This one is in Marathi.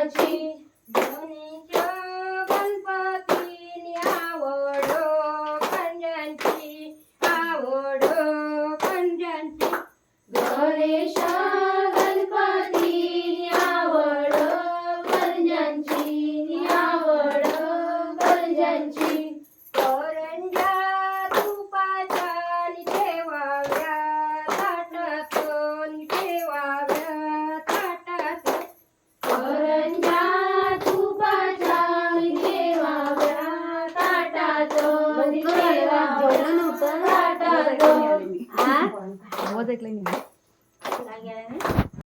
करंजाची गणेश गणपतीनी आवड करंजाची आवड करंजाची गणेश गणपतीनी आवड करंजाची आवड करंजाची करंजा तुपाच्या नि ठेवाव्या ताटात नि ठेवाव्या ताटात करंजा तुपाच्या नि ठेवाव्या ताटात नि ठेवाव्या ताटात आवाज ऐकला नाही